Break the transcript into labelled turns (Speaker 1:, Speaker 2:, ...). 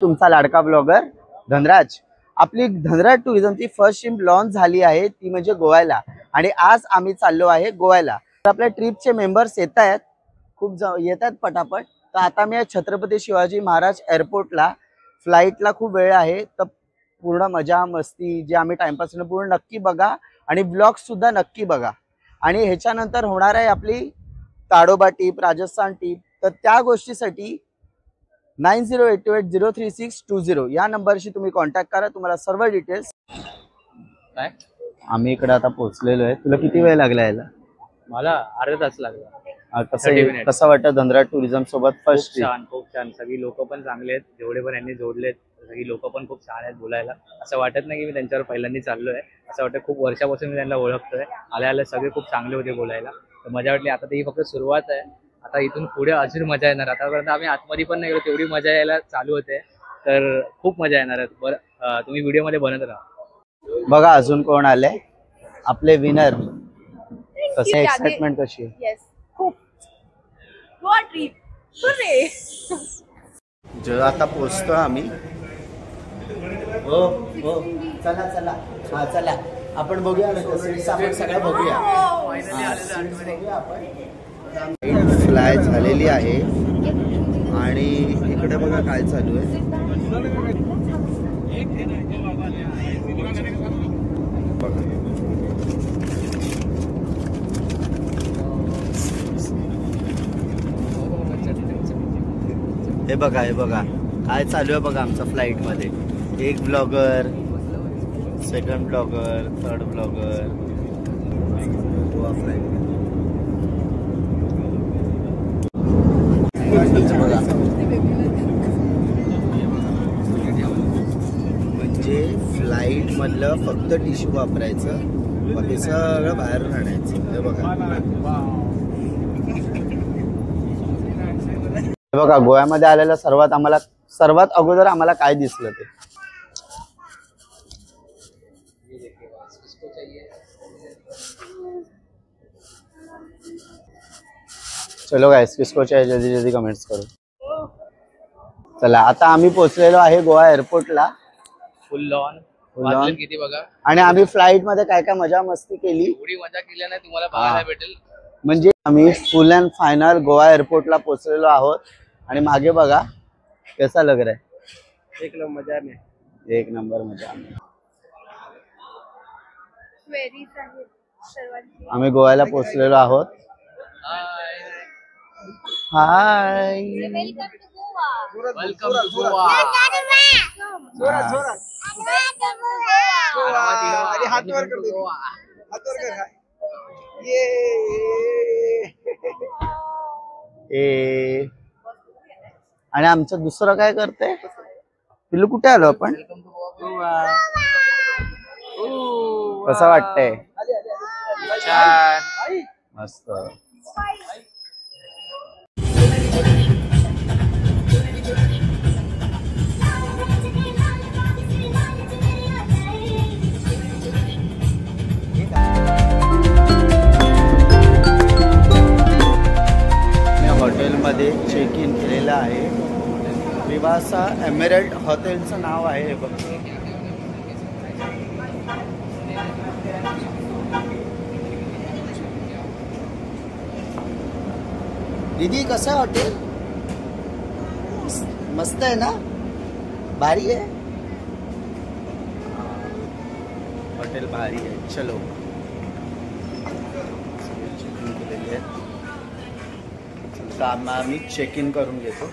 Speaker 1: तुमचा लाडका ब्लॉगर धनराज। आपली धनराज टुरिझमची फर्स्ट शिप लॉन्च झाली आहे, ती म्हणजे गोव्याला। आणि आज आम्ही चाललो आहे गोव्याला। तर आपल्या ट्रिपचे मेंबर्स येत आहेत, खूप येत आहेत पटापट। तर आता मी छत्रपती शिवाजी महाराज एअरपोर्टला, फ्लाईटला खूप वेळ आहे, तर पूर्ण मजा मस्ती जे आम्ही टाइमपास पूर्ण नक्की बघा आणि ब्लॉग सुद्धा नक्की बघा। आणि ह्याच्यानंतर होणार आहे आपली ताडोबा ट्रिप, राजस्थान ट्रिप। तर त्या गोष्टीसाठी 9088036620 या नंबरशी तुम्ही कॉन्टॅक्ट करा, तुम्हाला सर्व डिटेल्स।
Speaker 2: काय
Speaker 1: आम्ही इकडे आता पोहोचलेलो आहे। तुला किती वेळ लागला यायला?
Speaker 2: मला अर्धा तास लागला।
Speaker 1: कसं वाटतं धनराज टुरिझम सोबत फर्स्ट ट्रिप?
Speaker 2: खूप छान। सगळी लोक पण चांगले आहेत, जेवढे पण यांनी जोडलेत सगळी लोक पण खूप छान आहेत बोलायला। असं वाटत नाही की मी त्यांच्यावर पहिल्यांदा चाललोय, असं वाटतं खूप वर्षापासून मी त्यांना ओळखतोय। आले सगळे खूप चांगले होते बोलायला, तर मजा वाटली। आता ही फक्त सुरुवात आहे, आता इथून पुढे अजून मजा येणार। आतापर्यंत आम्ही आतमध्ये पण नाही गेलो, तेवढी मजा यायला चालू होते, तर खूप मजा येणार आहे। बरं, तुम्ही व्हिडिओ मध्ये बनत राहा।
Speaker 1: बघा अजून कोण आले आपले विनर। कसं एक्साइटमेंट कशी आहे?
Speaker 3: येस, खूप गोवा ट्रिप सुरे।
Speaker 1: जो आता पोहोचतो आम्ही। हो हो, चला चला, हा चला आपण बघूया ना, आपण सगळं बघूया। फ्लाय झालेली आहे आणि इकडे बघा काय चालू आहे। हे बघा हे बघा काय चालू आहे बघा आमच्या फ्लाइट मध्ये। एक blogger, second blogger, third blogger. Goa flight म्हणजे फ्लाइट मधलं फक्त टिश्यू वापरायचं, बाकी सगळं बाहेरून आणायचं। हे बघा हे बघा गोव्यामध्ये आलेलं सर्वात अगोदर आम्हाला काय दिसलं ते। चलो गाइस, किसको चाहिए जल्दी जल्दी कमेंट्स करो। चला आता आम्ही पोहोचलेलो आहे गोवा एअरपोर्टला।
Speaker 2: फुल लॉन किती बघा। आणि
Speaker 1: आम्ही फ्लाइट मध्ये काय काय मजा मस्ती केली,
Speaker 2: एवढी मजा केली नाही तुम्हाला बघायला भेटेल।
Speaker 1: म्हणजे आम्ही फुल अँड फायनल गोवा एअरपोर्टला पोहोचलेलो आहोत। आणि मागे बघा कैसा लग रहा है?
Speaker 2: एक नंबर मजा में,
Speaker 1: एक नंबर मजा में। आम्ही गोव्याला पोहोचलेलो आहोत। हाय,
Speaker 2: वेलकम टू गोवा।
Speaker 4: हाथ वर कर दो, हाथ वर कर।
Speaker 1: ए आणि आमचं दुसरं काय करते पिल्लू? कुठे आलो आपण? कसं वाटतंय? मस्त। हॉटेलमध्ये चेक इन केलेलं आहे। विवासा एमेरल्ड हॉटेलचं नाव आहे हे बघ। दीदी कसं आहे हॉटेल? मस्त आहे ना, भारी आहे हॉटेल, भारी आहे। चलो आम्ही चेक इन करून घेतो।